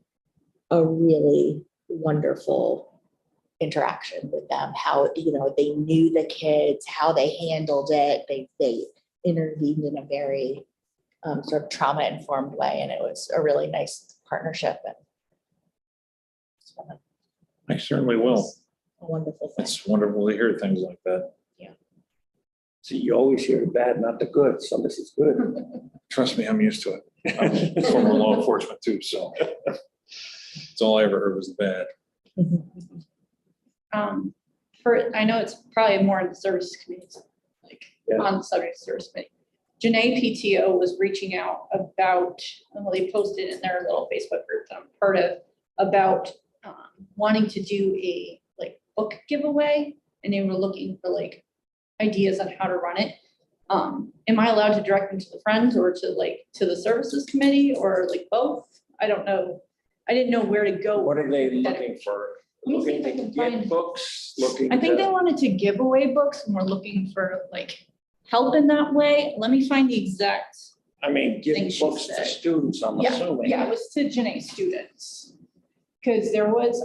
a really wonderful interaction with them. How, they knew the kids, how they handled it. They intervened in a very sort of trauma-informed way, and it was a really nice partnership. And it's been I certainly will. a wonderful thing. It's wonderful to hear things like that. See, you always hear the bad, not the good. Some of this is good. Trust me, I'm used to it. I'm former law enforcement too, so. It's all I ever heard was the bad. I know it's probably more in the services committees, like Yeah. on the subject of service committee. Janae PTO was reaching out about, well, they posted in their little Facebook group that I'm part of, about wanting to do a like book giveaway, and they were looking for like ideas on how to run it. Am I allowed to direct them to the Friends or to the services committee or like both? I don't know. I didn't know where to go. What are they looking for? Let me see Looking if I to can get find- books, looking I think they to, wanted to give away books and we're looking for like help in that way. Let me find the exact. I mean, give Think she books to said. students, I'm Yeah, assuming. yeah, it was to Janae students. Because there was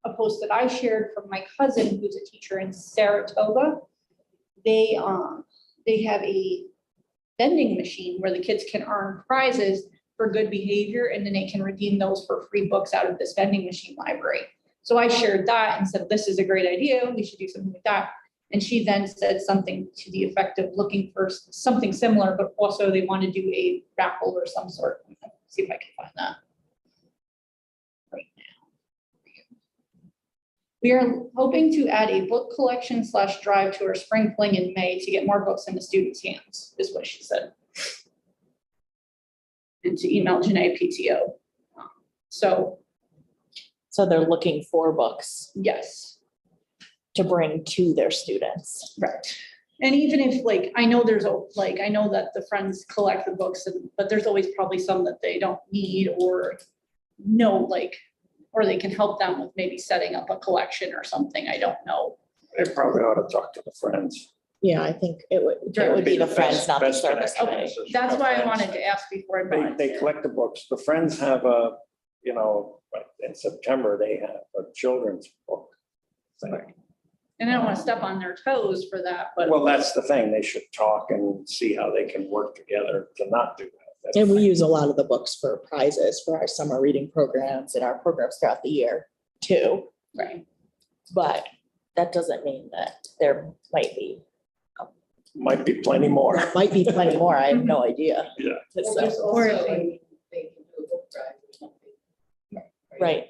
a post that I shared from my cousin who's a teacher in Saratoga. They have a vending machine where the kids can earn prizes for good behavior, and then they can redeem those for free books out of this vending machine library. So I shared that and said, this is a great idea, we should do something like that. And she then said something to the effect of looking for something similar, but also they want to do a raffle or some sort. See if I can find that right now. We are hoping to add a book collection / drive to our spring fling in May to get more books in the students' hands, is what she said. And to email Janae PTO. So, they're looking for books yes, to bring to their students. right. And even if like, I know I know that the Friends collect the books, but there's always probably some that they don't need or know, or they can help them with maybe setting up a collection or something. I don't know. They probably ought to talk to the Friends. Yeah, I think it would That would be the best- Friends, not the best service connection committee. is the That's why I Friends. wanted to ask before I brought They it. collect the books. The Friends have in September, they have a children's book thing. Right. And I don't want to step on their toes for that, but. Well, that's the thing. They should talk and see how they can work together to not do that. That's And the we thing. use a lot of the books for prizes for our summer reading programs and our programs throughout the year too. Right. But that doesn't mean that there might be plenty more. There might be plenty more. I have no idea. Yeah. So, There's also, Or I if they- mean, they can do a book drive or something. right.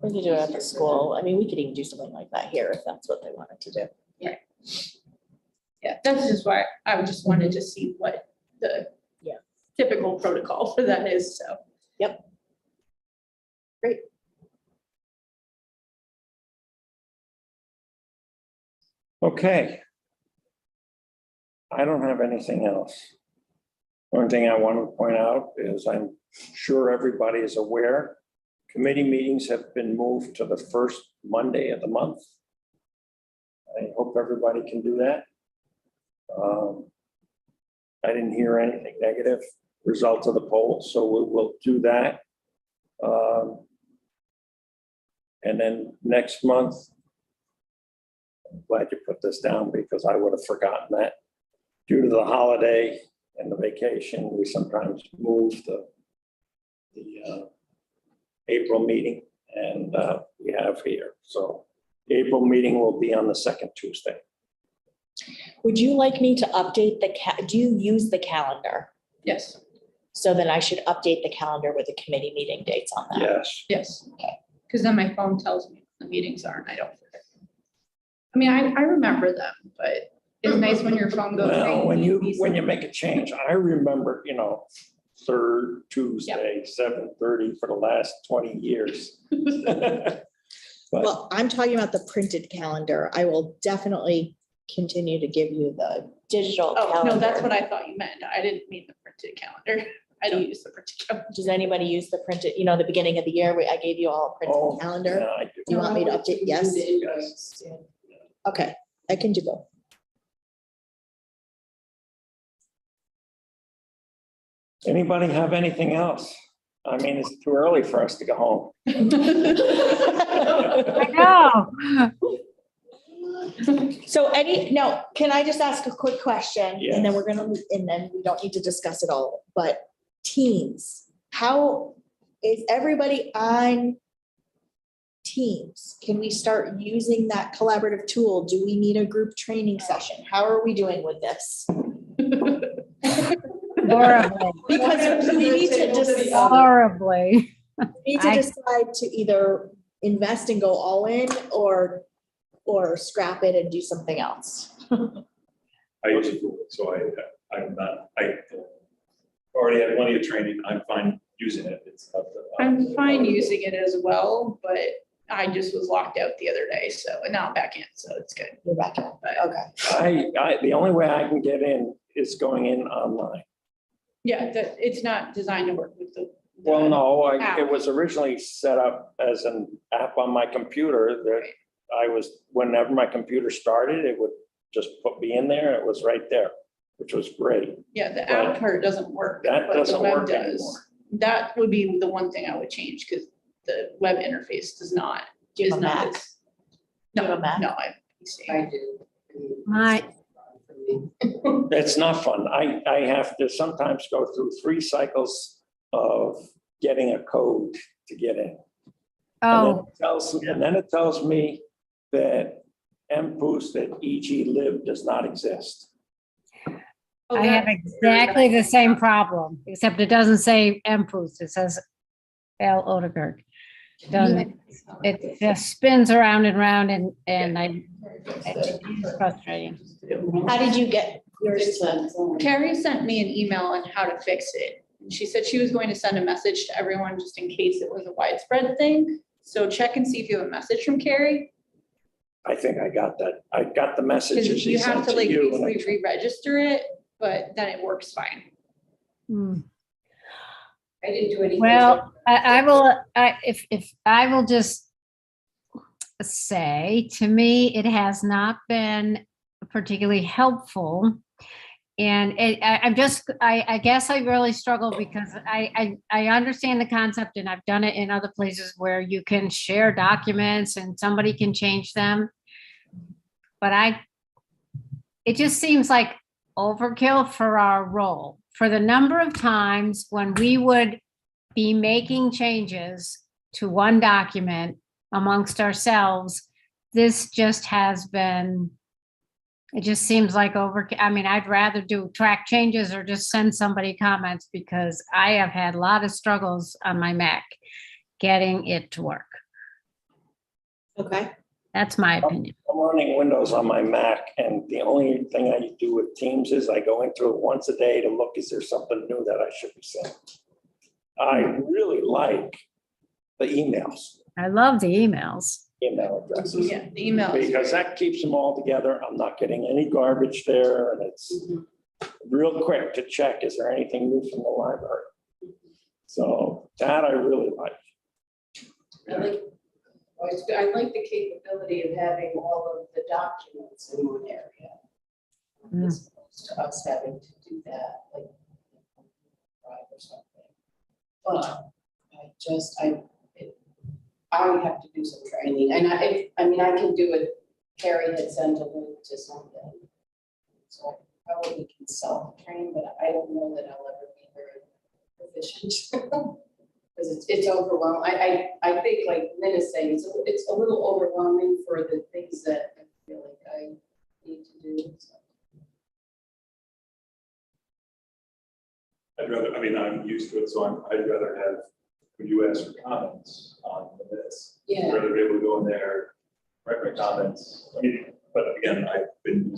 We could do it at the school. I mean, we could even do something like that here if that's what they wanted to do. Yeah, that's just why I just wanted to see what the Yeah. typical protocol for that is, so. Yep. Great. Okay. I don't have anything else. One thing I want to point out is I'm sure everybody is aware, committee meetings have been moved to the first Monday of the month. I hope everybody can do that. I didn't hear anything negative result of the poll, so we will do that. And then next month, I'm glad you put this down because I would have forgotten that. Due to the holiday and the vacation, we sometimes move the April meeting, and we have here. So the April meeting will be on the second Tuesday. Would you like me to update do you use the calendar? Yes, So then I should update the calendar with the committee meeting dates on that. Yes. yes. Because then my phone tells me the meetings are and I don't forget. I mean, I remember them, but it's nice when your phone goes. Well, "Hey, when need you these." make a change, I remember, third Tuesday, 7:30 for the last 20 years. But Well, I'm talking about the printed calendar. I will definitely continue to give you the digital Oh, calendar. no, that's what I thought you meant. I didn't mean the printed calendar. I don't use the printed calendar. Does anybody use the printed, the beginning of the year, I gave you all a oh, printed calendar? yeah, I do. Do you want me to update? Yes? The invites, yeah. Okay, I can do both. Anybody have anything else? I mean, it's too early for us to go home. I know. So can I just ask a quick question? Yeah. And then and then we don't need to discuss it all, but Teams, how is everybody on Teams? Can we start using that collaborative tool? Do we need a group training session? How are we doing with this? Horribly, Because we need to horribly. decide to either invest and go all in or scrap it and do something else. I use it, so I'm not, I already have plenty of training. I'm fine using it. It's up to. I'm fine using it as well, but I just was locked out the other day, and now I'm back in, so it's good. You're back in. But Okay. The only way I can get in is going in online. yeah, it's not designed to work with the. Well, no, app. it was originally set up as an app on my computer that whenever my computer started, it would just put me in there. It was right there, which was great. Yeah, the app part doesn't work. That but the doesn't web work does. anymore. That would be the one thing I would change, because the web interface does not. Do you is have a not Mac? as- Do you have No, a Mac? no, I. I do. My- It's not fun. I have to sometimes go through 3 cycles of getting a code to get in. Oh, And then it tells me that MPOOS, that EG Live does not exist. Oh, I have that- exactly the same problem, except it doesn't say MPOOS, it says L. Odegaard. Doesn't, it just spins around and round and it's frustrating. How did you get yours to? Carrie sent me an email on how to fix it. She said she was going to send a message to everyone just in case it was a widespread thing. So check and see if you have a message from Carrie. I think I got that. I got the message that Because she you have sent to to like you. and I- re-register it, but then it works fine. Hmm. I didn't do anything. Well, I will just say, to me, it has not been particularly helpful. And I guess I really struggle because I understand the concept and I've done it in other places where you can share documents and somebody can change them. But it just seems like overkill for our role. For the number of times when we would be making changes to one document amongst ourselves, this just has been, it just seems like overkill. I mean, I'd rather do track changes or just send somebody comments because I have had a lot of struggles on my Mac getting it to work. Okay. That's my opinion. I'm running Windows on my Mac, and the only thing I do with Teams is I go into it once a day to look, is there something new that I should be sending? I really like the emails, I love the emails. email addresses. Yeah, the email is Because that keeps them all together. I'm not getting any garbage there, and it's real quick to check, is there anything new from the library? So that I really like. I like the capability of having all of the documents in one area. As opposed to us having to do that, like, drive or something. But I have to do some training, and I can do it. Carrie had sent a link to something. So I probably can self-train, but I don't know that I'll ever be very proficient. Because it's overwhelming. I think, like Lynn is saying, it's a little overwhelming for the things that I feel like I need to do. So. I'm used to it, so I'd rather have, when you ask for comments on the minutes, Yeah. I'd rather be able to go in there, write my comments. I mean, But again, I've been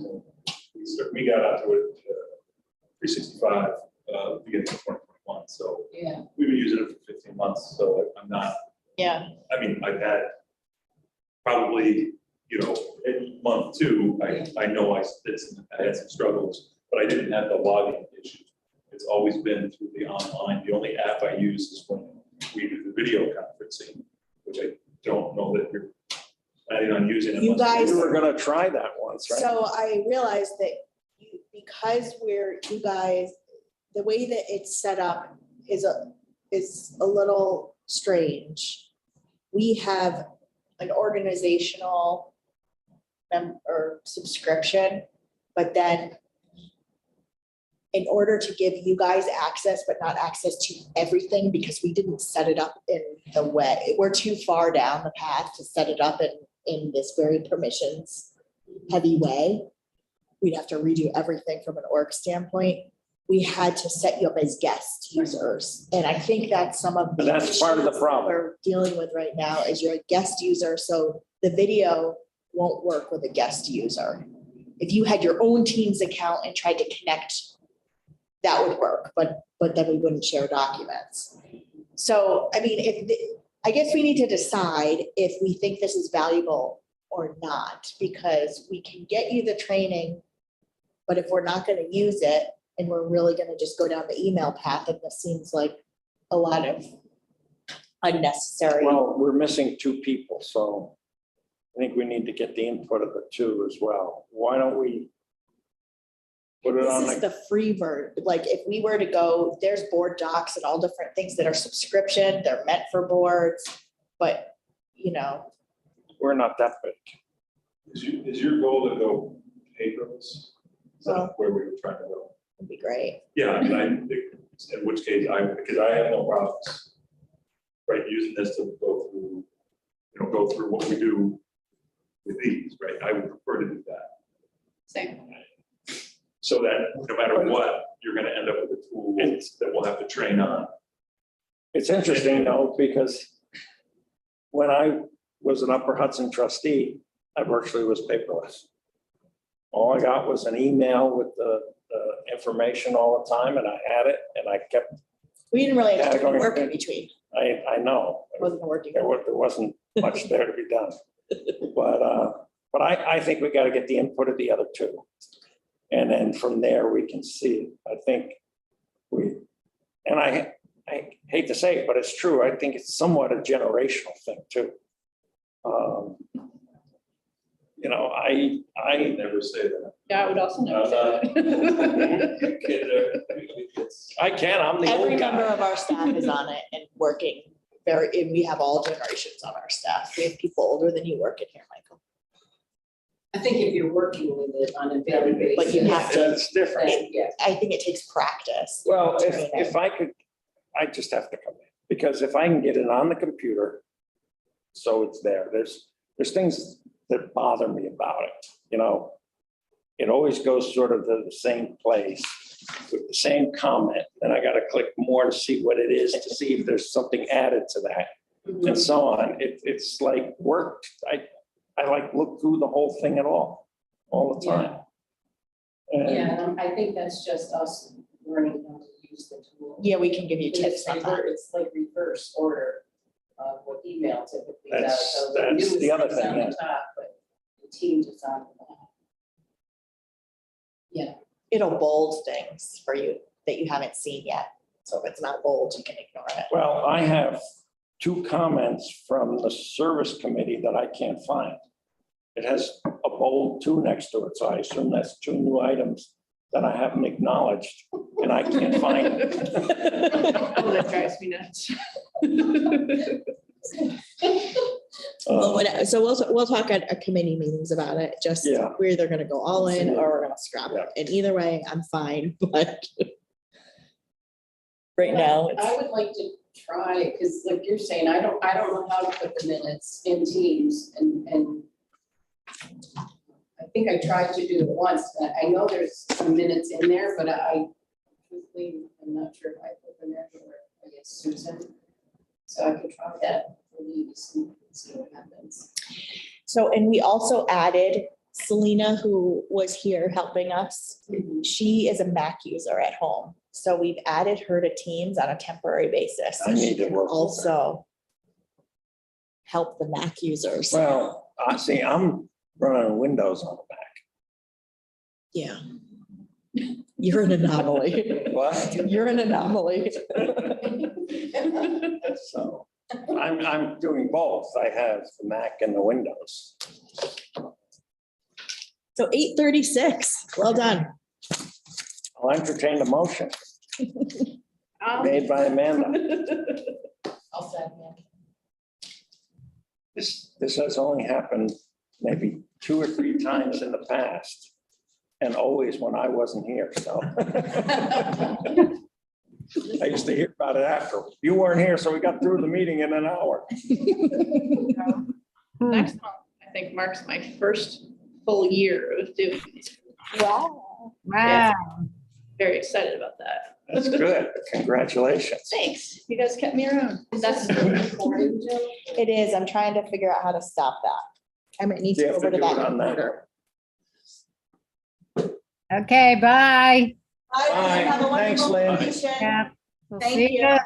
using, we got out to it, 365, beginning of 2021, so Yeah, we've been using it for 15 months, so I'm not, Yeah, I mean, I've had probably, you know, in month 2, I know I had some struggles, but I didn't have the login issue. It's always been through the online. The only app I use is when we do the video conferencing, which I don't know that you're planning on using. You unless guys- You were gonna try that once, right? so I realized that because you guys, the way that it's set up is a little strange. We have an organizational or subscription, but then in order to give you guys access, but not access to everything, because we didn't set it up in the way, we're too far down the path to set it up in this very permissions heavy way. We'd have to redo everything from an org standpoint. We had to set you up as guest users. And I think that's some of the. And that's part of the issues that problem. We're dealing with right now is you're a guest user, so the video won't work with a guest user. If you had your own Teams account and tried to connect, that would work, but then we wouldn't share documents. So, I mean, I guess we need to decide if we think this is valuable or not, because we can get you the training, but if we're not gonna use it and we're really gonna just go down the email path, and this seems like a lot of unnecessary. Well, we're missing 2 people, so I think we need to get the input of the 2 as well. Why don't we put it on This is the, the free version. Like if we were to go, there's board docs and all different things that are subscription, they're meant for boards, but you know, we're not that big. Is your goal to go paperless? Is that where we were trying to go? it'd be great. Yeah, I mean, in which case because I have no problems, right, using this to go through what we do with these, right? I would prefer to do that. Same. So that no matter what, you're gonna end up with a tool that we'll have to train on. It's interesting though, because when I was an Upper Hudson trustee, I virtually was paperless. All I got was an email with the information all the time, and I had it, and I kept, We didn't really have to do Yeah, work in between. I know. It wasn't working. There wasn't much there to be done. But I think we gotta get the input of the other 2. And then from there, we can see, I think and I hate to say it, but it's true. I think it's somewhat a generational thing too. You know, I Never say that. Yeah, I would also never say that. I can, I'm the Every old member guy. of our staff is on it and working and we have all generations on our staff. We have people older than you working here, Michael. I think if you're working with it on a daily basis. But you have to- It's different. then, yeah. I think it takes practice. Well, Training. if I could, I just have to come in, because if I can get it on the computer, so it's there, there's things that bother me about it, you know? It always goes sort of to the same place with the same comment, then I gotta click more to see what it is, to see if there's something added to that, and so on. It's like work, I like look through the whole thing at all the time. And Yeah, and I think that's just us learning how to use the tool. Yeah, we can give you And tips on that. It's like reverse order of what email typically does. That's- So that's newest the other is thing, on the yeah. top, but the Teams is on the bottom. Yeah, It'll bold things for you that you haven't seen yet. So if it's not bold, you can ignore it. well, I have 2 comments from the service committee that I can't find. It has a bold 2 next to it, so I assume that's 2 new items that I haven't acknowledged, and I can't find it. Oh, that drives me nuts. So we'll talk at committee meetings about it. Just Yeah. we're either gonna go all in or we're gonna scrap it. And either way, I'm fine, but right now, I it's, would like to try, because like you're saying, I don't know how to put the minutes in Teams and I think I tried to do it once. I know there's some minutes in there, but I truthfully, I'm not sure if I put them in or I guess Susan. So I could try that for these and see what happens. so, and we also added Selena, who was here helping us, she is a Mac user at home. So we've added her to Teams on a temporary basis. So I she need to can work with her. also help the Mac users. Well, I see, I'm running Windows on the Mac. Yeah. You're an anomaly. What? You're an anomaly. So I'm doing both. I have the Mac and the Windows. So 8:36, well done. I'll entertain the motion made by Amanda. I'll second. This has only happened maybe 2 or 3 times in the past. And always when I wasn't here, so. I used to hear about it after. You weren't here, so we got through the meeting in an hour. Next month, I think marks my first full year of doing these. Wow. Wow. Very excited about that. That's good. Congratulations. Thanks. You guys kept me around. That's, It is, I'm trying to figure out how to stop that. I might need You to go have to over to do it that on that. computer. Okay, bye. Bye. Have a Thanks, wonderful Lynn. vacation. Yeah. We'll Thank see you.